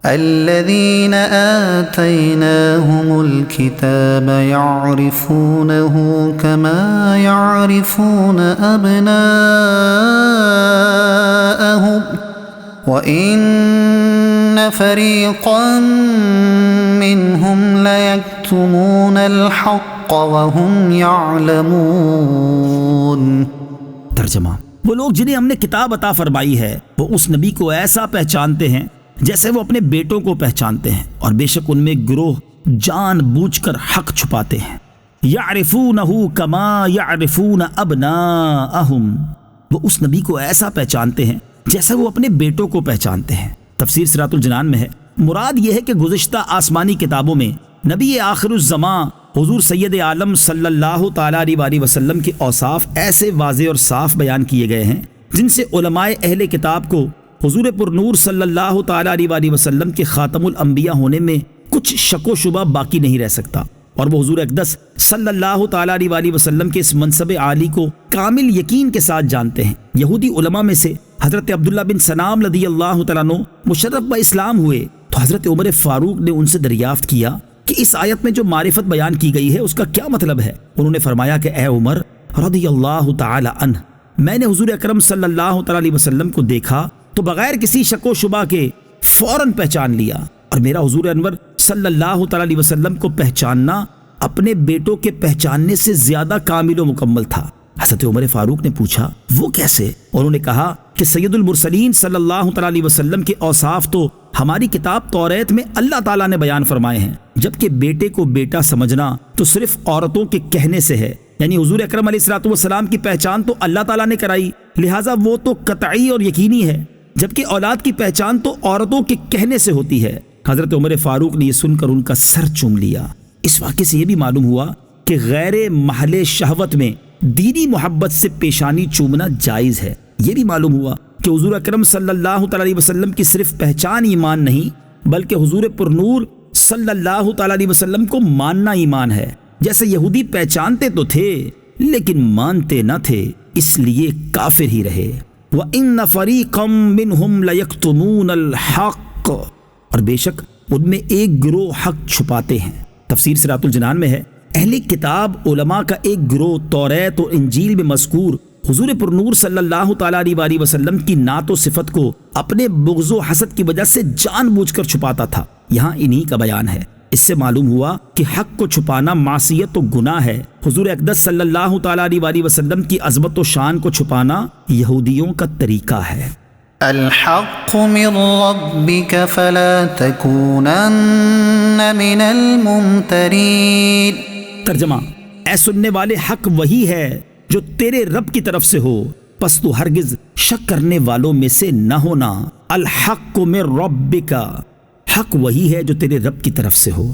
الذين آتيناهم الكتاب يعرفونه كما يعرفون أبناءهم وإن فريقا منهم ليكتمون الحق وهم يعلمون۔ ترجمہ: وہ لوگ جنہیں ہم نے کتاب عطا فرمائی ہے وہ اس نبی کو ایسا پہچانتے ہیں جیسے وہ اپنے بیٹوں کو پہچانتے ہیں، اور بے شک ان میں گروہ جان بوجھ کر حق چھپاتے ہیں۔ یعرفونہ کما یعرفون ابناءہم، وہ اس نبی کو ایسا پہچانتے ہیں جیسا وہ اپنے بیٹوں کو پہچانتے ہیں۔ تفسیر صراط الجنان میں ہے مراد یہ ہے کہ گزشتہ آسمانی کتابوں میں نبی آخر الزماں حضور سید عالم صلی اللہ تعالیٰ علیہ وسلم کے اوصاف ایسے واضح اور صاف بیان کیے گئے ہیں جن سے علماء اہل کتاب کو حضور پر نور صلی اللہ تعالیٰ علیہ وسلم کے خاتم الانبیاء ہونے میں کچھ شک و شبہ باقی نہیں رہ سکتا، اور وہ حضور اقدس صلی اللہ تعالیٰ علیہ وسلم کے اس منصب عالی کو کامل یقین کے ساتھ جانتے ہیں۔ یہودی علماء میں سے حضرت عبداللہ بن سلام رضی اللہ تعالیٰ عنہ مشرف اسلام ہوئے تو حضرت عمر فاروق نے ان سے دریافت کیا کہ اس آیت میں جو معرفت بیان کی گئی ہے اس کا کیا مطلب ہے؟ انہوں نے فرمایا کہ اے عمر رضی اللہ تعالی عنہ، میں نے حضور اکرم صلی اللہ تعالی علیہ وسلم کو دیکھا تو بغیر کسی شک و شبہ کے فوراً پہچان لیا، اور میرا حضور انور صلی اللہ تعالی علیہ وسلم کو پہچاننا اپنے بیٹوں کے پہچاننے سے زیادہ کامل و مکمل تھا۔ حضرت عمر فاروق نے پوچھا وہ کیسے؟ انہوں نے کہا کہ سید المرسلین صلی اللہ تعالی علیہ وسلم کے اوصاف تو ہماری کتاب توریت میں اللہ تعالیٰ نے بیان فرمائے ہیں، جبکہ بیٹے کو بیٹا سمجھنا تو صرف عورتوں کے کہنے سے ہے، یعنی حضور اکرم علیہ الصلوۃ والسلام کی پہچان تو اللہ تعالیٰ نے کرائی، لہٰذا وہ تو قطعی اور یقینی ہے، جبکہ اولاد کی پہچان تو عورتوں کے کہنے سے ہوتی ہے۔ حضرت عمر فاروق نے یہ سن کر ان کا سر چوم لیا۔ اس واقعے سے یہ بھی معلوم ہوا کہ غیر محل شہوت میں دینی محبت سے پیشانی چومنا جائز ہے۔ یہ بھی معلوم ہوا کہ حضور اکرم صلی اللہ تعالی علیہ وسلم کی صرف پہچان ایمان نہیں بلکہ حضور پر نور صلی اللہ تعالی علیہ وسلم کو ماننا ایمان ہے۔ جیسے یہودی پہچانتے تو تھے لیکن مانتے نہ تھے، اس لیے کافر ہی رہے۔ وَإِنَّ فَرِيقًا مِّنْهُمْ لَيَكْتُمُونَ الْحَقَّ، اور بے شک ان میں ایک گروہ حق چھپاتے ہیں۔ تفسیر صراط الجنان میں ہے اہل کتاب علماء کا ایک گروہ توریت اور انجیل میں مذکور حضور پر نور صلی اللہ تعالیٰ علیہ وسلم کی نعت و صفت کو اپنے بغض و حسد کی وجہ سے جان بوجھ کر چھپاتا تھا۔ یہاں انہی کا بیان ہے۔ اس سے معلوم ہوا کہ حق کو چھپانا معصیت و گناہ ہے۔ حضور اقدس صلی اللہ تعالیٰ علیہ وسلم کی عظمت و شان کو چھپانا یہودیوں کا طریقہ ہے۔ الحق من ربك فلا تكونن من الممترین۔ ترجمہ: اے سننے والے، حق وہی ہے جو تیرے رب کی طرف سے ہو، پس تو ہرگز شک کرنے والوں میں سے نہ ہونا۔ الحق من ربک، حق وہی ہے جو تیرے رب کی طرف سے ہو۔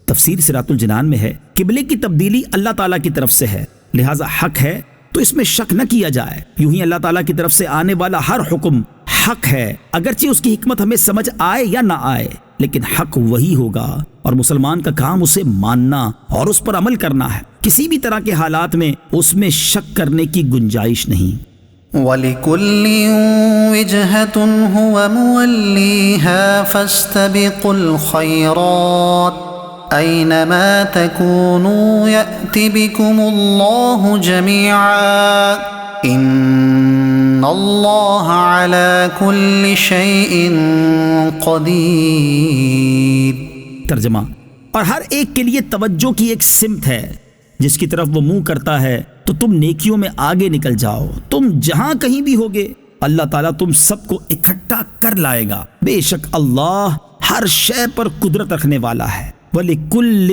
تفسیر صراط الجنان میں ہے قبلے کی تبدیلی اللہ تعالیٰ کی طرف سے ہے، لہٰذا حق ہے تو اس میں شک نہ کیا جائے۔ یوں ہی اللہ تعالیٰ کی طرف سے آنے والا ہر حکم حق ہے، اگرچہ اس کی حکمت ہمیں سمجھ آئے یا نہ آئے، لیکن حق وہی ہوگا، اور مسلمان کا کام اسے ماننا اور اس پر عمل کرنا ہے۔ کسی بھی طرح کے حالات میں اس میں شک کرنے کی گنجائش نہیں۔ وَلِكُلٍّ وِجْهَةٌ هُوَ مُوَلِّيهَا فَاسْتَبِقُوا الْخَيْرَاتِ أَيْنَمَا تَكُونُوا يَأْتِ بِكُمُ اللَّهُ جَمِيعًا إِنَّ اللَّهَ عَلَى كُلِّ شَيْءٍ قَدِيرٌ۔ ترجمہ: اور ہر ایک کے لیے توجہ کی ایک سمت ہے، جس کی طرف وہ منہ کرتا ہے تو تم نیکیوں میں آگے نکل جاؤ۔ تم جہاں کہیں بھی ہوگے اللہ تعالیٰ تم سب کو اکٹھا کر لائے گا، بے شک اللہ ہر شے پر قدرت رکھنے والا ہے۔ وَلِكُلٍّ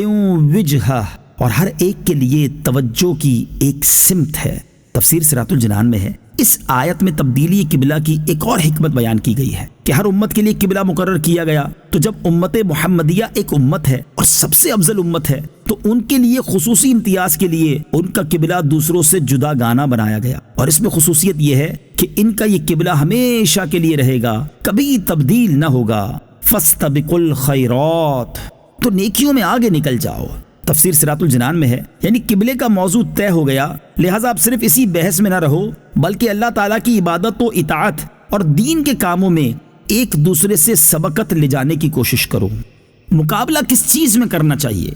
وِجْهَةٌ، اور ہر ایک کے لیے توجہ کی ایک سمت ہے۔ تفسیر صراط الجنان میں ہے اس آیت میں تبدیلی قبلہ کی ایک اور حکمت بیان کی گئی ہے کہ ہر امت کے لیے قبلہ مقرر کیا گیا، تو جب امت محمدیہ ایک امت ہے اور سب سے افضل امت ہے تو ان کے لیے خصوصی امتیاز کے لیے ان کا قبلہ دوسروں سے جدا گانا بنایا گیا، اور اس میں خصوصیت یہ ہے کہ ان کا یہ قبلہ ہمیشہ کے لیے رہے گا، کبھی تبدیل نہ ہوگا۔ فَاسْتَبِقُوا الْخَيْرَاتِ، تو نیکیوں میں آگے نکل جاؤ۔ تفسیر صراط الجنان میں ہے یعنی قبلے کا موضوع طے ہو گیا، لہٰذا آپ صرف اسی بحث میں نہ رہو بلکہ اللہ تعالیٰ کی عبادت و اطاعت اور دین کے کاموں میں ایک دوسرے سے سبقت لے جانے کی کوشش کرو۔ مقابلہ کس چیز میں کرنا چاہیے؟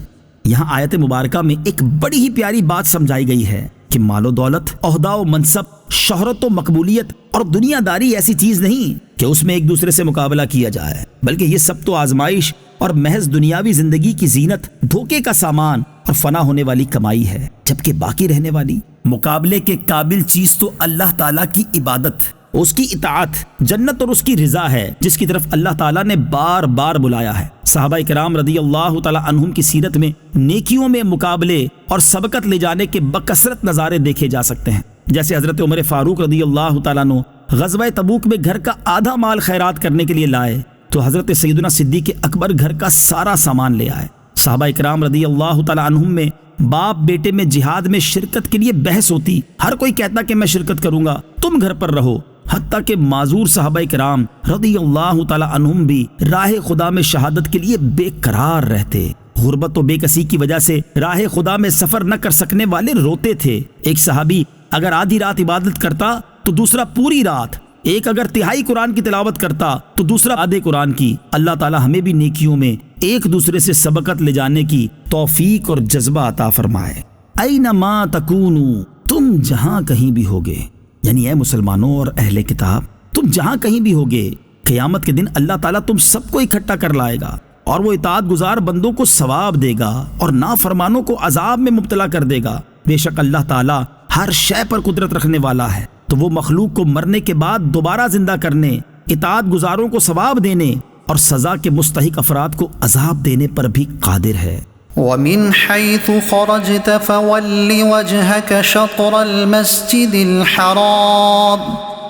یہاں آیت مبارکہ میں ایک بڑی ہی پیاری بات سمجھائی گئی ہے کہ مال و دولت، عہدہ و منصب، شہرت و مقبولیت اور دنیا داری ایسی چیز نہیں کہ اس میں ایک دوسرے سے مقابلہ کیا جائے، بلکہ یہ سب تو آزمائش اور محض دنیاوی زندگی کی زینت، دھوکے کا سامان اور فنا ہونے والی کمائی ہے، جبکہ باقی رہنے والی مقابلے کے قابل چیز تو اللہ تعالیٰ کی عبادت، اس کی اطاعت، جنت اور اس کی رضا ہے، جس کی طرف اللہ تعالیٰ نے بار بار بلایا ہے۔ صحابہ کرام رضی اللہ تعالیٰ عنہم کی سیرت میں نیکیوں میں مقابلے اور سبقت لے جانے کے بکثرت نظارے دیکھے جا سکتے ہیں، جیسے حضرت عمر فاروق رضی اللہ تعالیٰ عنہ غزوہ تبوک میں گھر کا آدھا مال خیرات کرنے کے لیے لائے تو حضرت سیدنا صدیق اکبر گھر کا سارا سامان لے آئے۔ صحابہ کرام رضی اللہ تعالیٰ عنہم میں باپ بیٹے میں جہاد میں شرکت کے لیے بحث ہوتی، ہر کوئی کہتا کہ میں شرکت کروں گا، تم گھر پر رہو، حتیٰ کہ معذور صحابہ کرام رضی اللہ تعالیٰ عنہم بھی راہ خدا میں شہادت کے لیے بے قرار رہتے۔ غربت و بے کسی کی وجہ سے راہ خدا میں سفر نہ کر سکنے والے روتے تھے۔ ایک صحابی اگر آدھی رات عبادت کرتا تو دوسرا پوری رات، ایک اگر تہائی قرآن کی تلاوت کرتا تو دوسرا آدھے قرآن کی۔ اللہ تعالیٰ ہمیں بھی نیکیوں میں ایک دوسرے سے سبقت لے جانے کی توفیق اور جذبہ عطا فرمائے۔ اینما تکونوا، تم جہاں کہیں بھی ہوگے، یعنی اے مسلمانوں اور اہل کتاب، تم جہاں کہیں بھی ہوگے، قیامت کے دن اللہ تعالیٰ تم سب کو اکٹھا کر لائے گا اور وہ اطاعت گزار بندوں کو ثواب دے گا اور نافرمانوں کو عذاب میں مبتلا کر دے گا۔ بے شک اللہ تعالیٰ ہر شے پر قدرت رکھنے والا ہے، تو وہ مخلوق کو مرنے کے بعد دوبارہ زندہ کرنے، اطاعت گزاروں کو ثواب دینے اور سزا کے مستحق افراد کو عذاب دینے پر بھی قادر ہے۔ وَمِنْ حَيْثُ خَرَجْتَ فَوَلِّ وَجْهَكَ شَطْرَ الْمَسْجِدِ الْحَرَامِ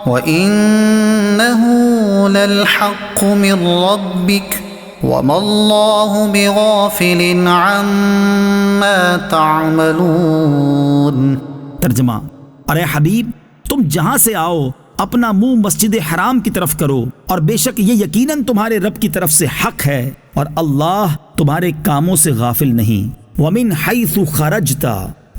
وَإِنَّهُ لَلْحَقُّ مِنْ رَبِّكَ وَمَا اللَّهُ بِغَافِلٍ عَمَّا تَعْمَلُونَ۔ ترجمہ، ارے حبیب تم جہاں سے آؤ اپنا منہ مسجد حرام کی طرف کرو، اور بے شک یہ یقیناً تمہارے رب کی طرف سے حق ہے اور اللہ تمہارے کاموں سے غافل نہیں۔ وَمِنْ حَيْثُ خَرَجْتَ،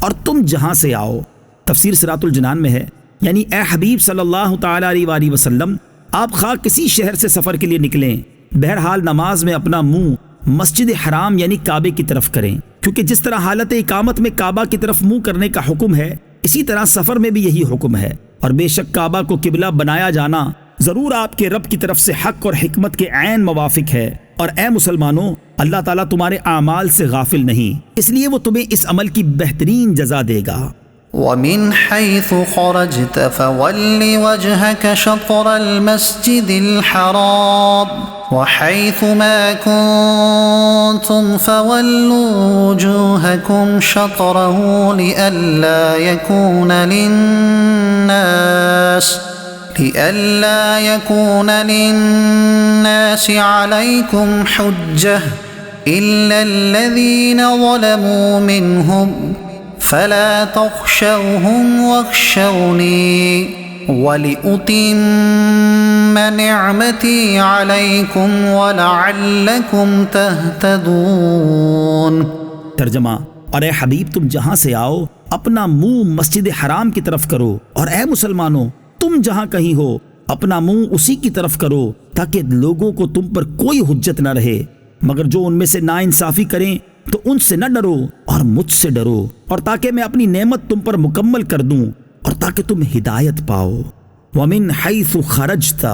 اور تم جہاں سے آؤ۔ تفسیر صراط الجنان میں ہے، یعنی اے حبیب صلی اللہ تعالیٰ علیہ وآلہ وسلم، آپ خواہ کسی شہر سے سفر کے لیے نکلیں، بہرحال نماز میں اپنا منہ مسجد حرام یعنی کعبے کی طرف کریں، کیونکہ جس طرح حالت اقامت میں کعبہ کی طرف منہ کرنے کا حکم ہے، اسی طرح سفر میں بھی یہی حکم ہے، اور بے شک کعبہ کو قبلہ بنایا جانا ضرور آپ کے رب کی طرف سے حق اور حکمت کے عین موافق ہے، اور اے مسلمانوں اللہ تعالیٰ تمہارے اعمال سے غافل نہیں، اس لیے وہ تمہیں اس عمل کی بہترین جزا دے گا۔ وَمِنْ حَيْثُ خَرَجْتَ فَوَلِّ وَجْهَكَ شَطْرَ الْمَسْجِدِ الْحَرَامِ وَحَيْثُ مَا كُنْتُمْ فَوَلُّوا وُجُوهَكُمْ شَطْرَهُ لِئَلَّا يَكُونَ لِلنَّاسِ عَلَيْكُمْ حُجَّةٌ إِلَّا الَّذِينَ ظَلَمُوا مِنْهُمْ فَلَا تَخْشَوْهُمْ وَاخْشَوْنِي وَلِأُتِمَّ نِعْمَتِي عَلَيْكُمْ وَلَعَلَّكُمْ تَهْتَدُونَ۔ ترجمہ، اور اے حبیب تم جہاں سے آؤ اپنا منہ مسجد حرام کی طرف کرو، اور اے مسلمانوں تم جہاں کہیں ہو اپنا منہ اسی کی طرف کرو، تاکہ لوگوں کو تم پر کوئی حجت نہ رہے، مگر جو ان میں سے ناانصافی کریں تو ان سے نہ ڈرو اور مجھ سے ڈرو، اور تاکہ میں اپنی نعمت تم پر مکمل کر دوں اور تاکہ تم ہدایت پاؤ۔ وَمِنْ حَيْثُ خَرَجْتَ،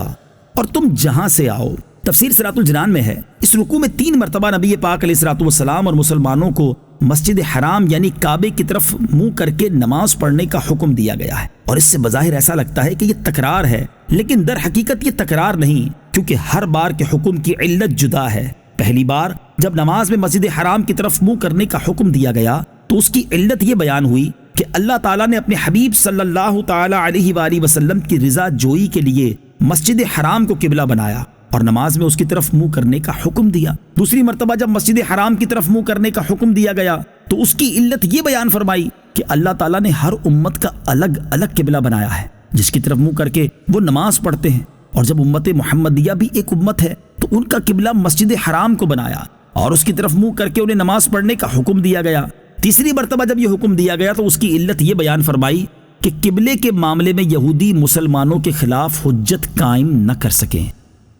اور تم جہاں سے آؤ۔ تفسیر صراط الجنان میں ہے، اس رکوع میں 3 مرتبہ نبی پاک علیہ الصلوۃ والسلام اور مسلمانوں کو مسجد حرام یعنی کعبے کی طرف منہ کر کے نماز پڑھنے کا حکم دیا گیا ہے، اور اس سے بظاہر ایسا لگتا ہے کہ یہ تکرار ہے، لیکن در حقیقت یہ تکرار نہیں، کیونکہ ہر بار کے حکم کی علت جدا ہے۔ پہلی بار جب نماز میں مسجد حرام کی طرف منہ کرنے کا حکم دیا گیا تو اس کی علت یہ بیان ہوئی کہ اللہ تعالیٰ نے اپنے حبیب صلی اللہ تعالیٰ علیہ وآلہ وسلم کی رضا جوئی کے لیے مسجد حرام کو قبلہ بنایا اور نماز میں اس کی طرف منہ کرنے کا حکم دیا۔ دوسری مرتبہ جب مسجد حرام کی طرف منہ کرنے کا حکم دیا گیا تو اس کی علت یہ بیان فرمائی کہ اللہ تعالیٰ نے ہر امت کا الگ الگ قبلہ بنایا ہے جس کی طرف منہ کر کے وہ نماز پڑھتے ہیں، اور جب امت محمدیہ بھی ایک امت ہے تو ان کا قبلہ مسجد حرام کو بنایا اور اس کی طرف منہ کر کے انہیں نماز پڑھنے کا حکم دیا گیا۔ تیسری مرتبہ جب یہ حکم دیا گیا تو اس کی علت یہ بیان فرمائی کہ قبلے کے معاملے میں یہودی مسلمانوں کے خلاف حجت قائم نہ کر سکیں۔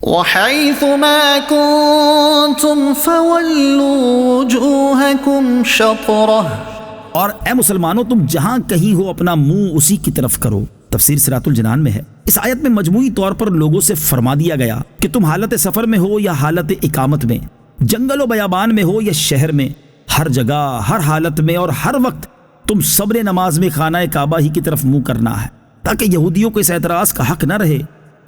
وحيث ما كنتم فولوا وجوهكم شطرة اور اے مسلمانوں تم جہاں کہیں ہو اپنا منہ اسی کی طرف کرو۔ تفسیر صراط الجنان میں ہے، اس آیت میں مجموعی طور پر لوگوں سے فرما دیا گیا کہ تم حالت سفر میں ہو یا حالت اقامت میں، جنگل و بیابان میں ہو یا شہر میں، ہر جگہ ہر حالت میں اور ہر وقت تم صبر نماز میں خانہ کعبہ ہی کی طرف منہ کرنا ہے، تاکہ یہودیوں کو اس اعتراض کا حق نہ رہے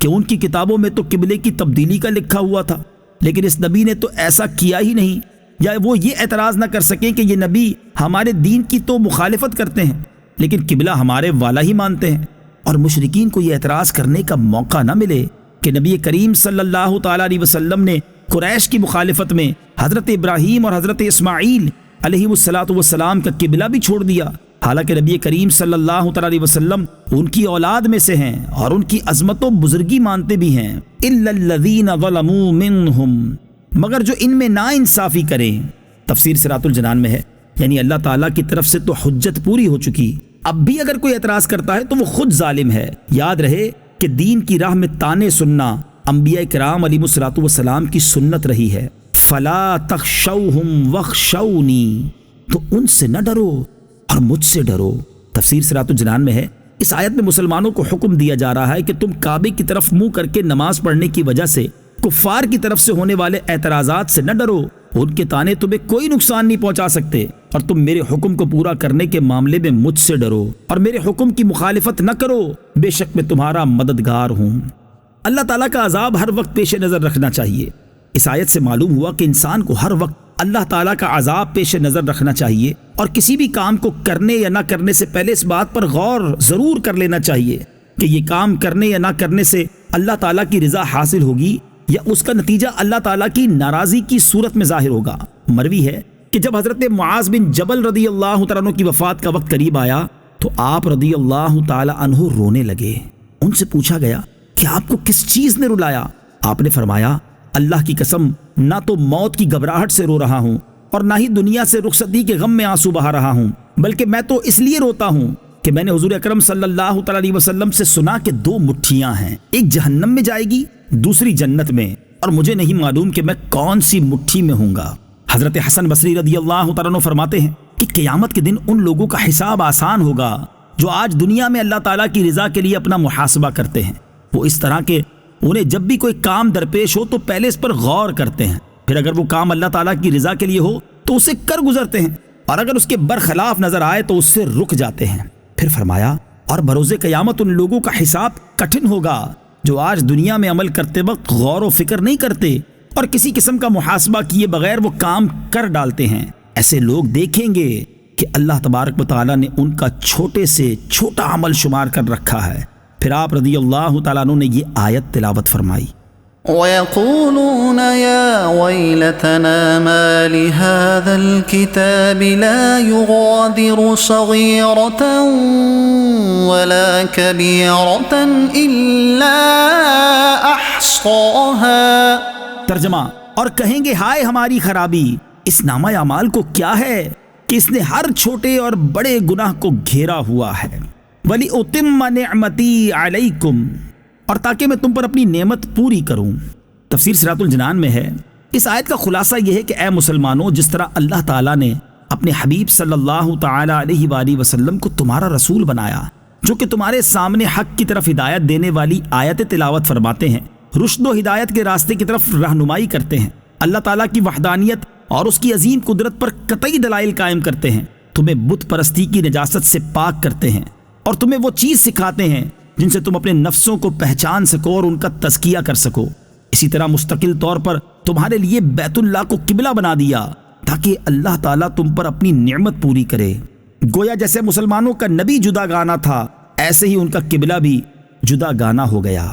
کہ ان کی کتابوں میں تو قبلے کی تبدیلی کا لکھا ہوا تھا لیکن اس نبی نے تو ایسا کیا ہی نہیں، یا وہ یہ اعتراض نہ کر سکیں کہ یہ نبی ہمارے دین کی تو مخالفت کرتے ہیں لیکن قبلہ ہمارے والا ہی مانتے ہیں، اور مشرکین کو یہ اعتراض کرنے کا موقع نہ ملے کہ نبی کریم صلی اللہ تعالیٰ علیہ وسلم نے قریش کی مخالفت میں حضرت ابراہیم اور حضرت اسماعیل علیہ السلام کا قبلہ بھی چھوڑ دیا، حالانکہ نبی کریم صلی اللہ تعالیٰ علیہ وسلم ان کی اولاد میں سے ہیں اور ان کی عظمت و بزرگی مانتے بھی ہیں۔ الا الذین ظلموا منہم، مگر جو ان میں نا انصافی کریں۔ تفسیر صراط الجنان میں ہے، یعنی اللہ تعالیٰ کی طرف سے تو حجت پوری ہو چکی، اب بھی اگر کوئی اعتراض کرتا ہے تو وہ خود ظالم ہے۔ یاد رہے کہ دین کی راہ میں تانے سننا انبیاء کرام علیہ السلام کی سنت رہی ہے۔ فلا تخشوہم واخشونی، تو ان سے نہ ڈرو اور مجھ سے ڈرو۔ تفسیر صراط الجنان میں ہے، اس آیت میں مسلمانوں کو حکم دیا جا رہا ہے کہ تم کعبے کی طرف منہ کر کے نماز پڑھنے کی وجہ سے کفار کی طرف سے ہونے والے اعتراضات سے نہ ڈرو، ان کے تانے تمہیں کوئی نقصان نہیں پہنچا سکتے، اور تم میرے حکم کو پورا کرنے کے معاملے میں مجھ سے ڈرو اور میرے حکم کی مخالفت نہ کرو، بے شک میں تمہارا مددگار ہوں۔ اللہ تعالیٰ کا عذاب ہر وقت پیش نظر رکھنا چاہیے۔ اس آیت سے معلوم ہوا کہ انسان کو ہر وقت اللہ تعالیٰ کا عذاب پیش نظر رکھنا چاہیے، اور کسی بھی کام کو کرنے یا نہ کرنے سے پہلے اس بات پر غور ضرور کر لینا چاہیے کہ یہ کام کرنے یا نہ کرنے سے اللہ تعالیٰ کی رضا حاصل ہوگی یا اس کا نتیجہ اللہ تعالیٰ کی ناراضی کی صورت میں ظاہر ہوگا۔ مروی ہے کہ جب حضرت معاذ بن جبل رضی اللہ تعالیٰ عنہ کی وفات کا وقت قریب آیا تو آپ رضی اللہ تعالیٰ عنہ رونے لگے۔ ان سے پوچھا گیا کہ آپ کو کس چیز نے رلایا؟ آپ نے فرمایا، اللہ کی قسم، نہ تو موت کی گھبراہٹ سے رو رہا ہوں اور نہ ہی دنیا سے رخصتی کے غم میں آنسو بہا رہا ہوں، بلکہ میں تو اس لیے روتا ہوں کہ میں نے حضور اکرم صلی اللہ تعالیٰ علیہ وسلم سے سنا کہ دو مٹھیاں ہیں، ایک جہنم میں جائے گی، دوسری جنت میں، اور مجھے نہیں معلوم کہ میں کون سی مٹھی میں ہوں گا۔ حضرت حسن بصری رضی اللہ تعالیٰ عنہ فرماتے ہیں کہ قیامت کے دن ان لوگوں کا حساب آسان ہوگا جو آج دنیا میں اللہ تعالیٰ کی رضا کے لیے اپنا محاسبہ کرتے ہیں۔ وہ اس طرح کے انہیں جب بھی کوئی کام درپیش ہو تو پہلے اس پر غور کرتے ہیں، پھر اگر وہ کام اللہ تعالیٰ کی رضا کے لیے ہو تو اسے کر گزرتے ہیں، اور اگر اس کے برخلاف نظر آئے تو اس سے رک جاتے ہیں۔ پھر فرمایا، اور بروز قیامت ان لوگوں کا حساب کٹھن ہوگا جو آج دنیا میں عمل کرتے وقت غور و فکر نہیں کرتے اور کسی قسم کا محاسبہ کیے بغیر وہ کام کر ڈالتے ہیں۔ ایسے لوگ دیکھیں گے کہ اللہ تبارک و تعالیٰ نے ان کا چھوٹے سے چھوٹا عمل شمار کر رکھا ہے۔ پھر آپ رضی اللہ تعالیٰ عنہ نے یہ آیت تلاوت فرمائی، وَيَقُولُونَ يَا وَيْلَتَنَا مَا لِهَذَا الْكِتَابِ لَا يُغَادِرُ صَغِيرَةً وَلَا كَبِيرَةً إِلَّا أَحْصَاهَا۔ ترجمہ، اور کہیں گے ہائے ہماری خرابی، اس نامہ اعمال کو کیا ہے کہ اس نے ہر چھوٹے اور بڑے گناہ کو گھیرا ہوا ہے۔ وَلِأُتِمَّ نِعْمَتِي عَلَيْكُمْ، اور تاکہ میں تم پر اپنی نعمت پوری کروں۔ تفسیر صراط الجنان میں ہے، اس آیت کا خلاصہ یہ ہے کہ اے مسلمانوں، جس طرح اللہ تعالیٰ نے اپنے حبیب صلی اللہ تعالیٰ علیہ وآلہ وسلم کو تمہارا رسول بنایا جو کہ تمہارے سامنے حق کی طرف ہدایت دینے والی آیت تلاوت فرماتے ہیں، رشد و ہدایت کے راستے کی طرف رہنمائی کرتے ہیں، اللہ تعالیٰ کی وحدانیت اور اس کی عظیم قدرت پر قطعی دلائل قائم کرتے ہیں، تمہیں بت پرستی کی نجاست سے پاک کرتے ہیں، اور تمہیں وہ چیز سکھاتے ہیں جن سے تم اپنے نفسوں کو پہچان سکو اور ان کا تزکیہ کر سکو۔ اسی طرح مستقل طور پر تمہارے لیے بیت اللہ کو قبلہ بنا دیا تاکہ اللہ تعالیٰ تم پر اپنی نعمت پوری کرے۔ گویا جیسے مسلمانوں کا نبی جدا گانا تھا، ایسے ہی ان کا قبلہ بھی جدا گانا ہو گیا۔